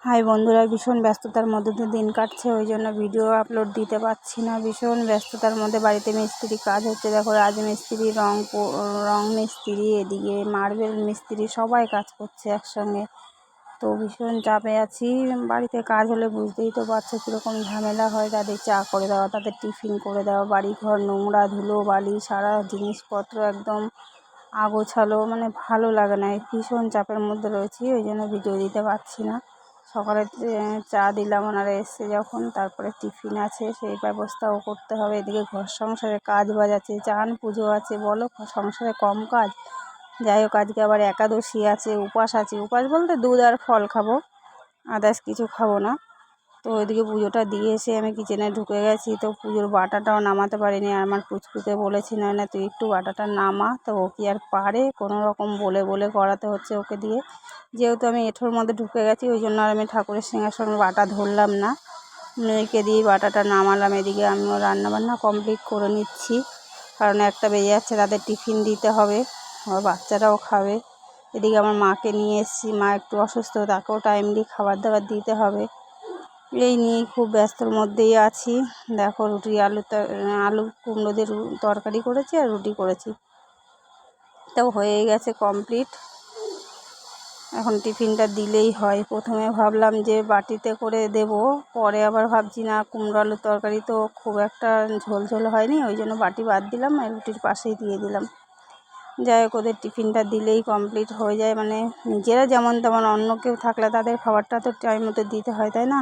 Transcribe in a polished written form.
High বন্ধুরা, ভীষণ ব্যস্ততার মধ্যে দিয়ে দিন কাটছে, ওই জন্য ভিডিও আপলোড দিতে পারছি না। ভীষণ ব্যস্ততার মধ্যে বাড়িতে মিস্ত্রি কাজ হচ্ছে। দেখো, রাজমিস্ত্রি, রং মিস্ত্রি, এদিকে মার্বেল মিস্ত্রি, সবাই কাজ করছে একসঙ্গে। তো ভীষণ চাপে আছি। বাড়িতে কাজ হলে বুঝতেই তো পারছো কীরকম ঝামেলা হয়। তাদের চা করে দেওয়া, তাদের টিফিন করে দেওয়া, বাড়িঘর নোংরা, ধুলো বালি, সারা জিনিসপত্র একদম আগোছালো, মানে ভালো লাগে না। ভীষণ চাপের মধ্যে রয়েছি, ওই জন্য ভিডিও দিতে পারছি না। সকালে চা দিলাম ওনারা এসে যখন, তারপরে টিফিন আছে সেই ব্যবস্থাও করতে হবে। এদিকে ঘর সংসারে কাজ বাজ আছে, চান পুজো আছে, বলো সংসারে কম কাজ? যাই হোক, আজকে আবার একাদশী আছে, উপাস আছে। উপাস বলতে দুধ আর ফল খাবো, আদার্স কিছু খাবো না। তো ওইদিকে পুজোটা দিয়ে এসে আমি কিচেনে ঢুকে গেছি। তো পুজোর বাটাটাও নামাতে পারিনি। আমার পুচকুকে বলেছি, না তুই একটু বাটাটা নামা। তো ও কি আর পারে, কোনো রকম বলে বলে করাতে হচ্ছে ওকে দিয়ে। যেহেতু আমি এঁঠোর মধ্যে ঢুকে গেছি, ওই জন্য আর আমি ঠাকুরের সিংহাসনে বাটা ধরলাম না, মেয়েকে দিয়ে বাটাটা নামালাম। এদিকে আমিও রান্নাবান্না কমপ্লিট করে নিচ্ছি, কারণ 1টা বেজে যাচ্ছে, তাদের টিফিন দিতে হবে, আমার বাচ্চারাও খাবে। এদিকে আমার মাকে নিয়ে এসেছি, মা একটু অসুস্থ, তাকেও টাইমলি খাবার দাবার দিতে হবে। এই নিয়ে খুব ব্যস্তর মধ্যেই আছি। দেখো, আলু কুমড়ো দিয়ে তরকারি করেছি আর রুটি করেছি, তাও হয়ে গেছে কমপ্লিট। এখন টিফিনটা দিলেই হয়। প্রথমে ভাবলাম যে বাটিতে করে দেব, পরে আবার ভাবছি না, কুমড়ো আলুর তরকারি তো খুব একটা ঝোল ঝোল হয়নি, ওই জন্য বাটি বাদ দিলাম, রুটির পাশেই দিয়ে দিলাম। যাই হোক, ওদের টিফিনটা দিলেই কমপ্লিট হয়ে যায়। মানে নিজেরা যেমন তেমন, অন্য কেউ থাকলে তাদের খাবারটা তো টাইম মতো দিতে হয়, তাই না?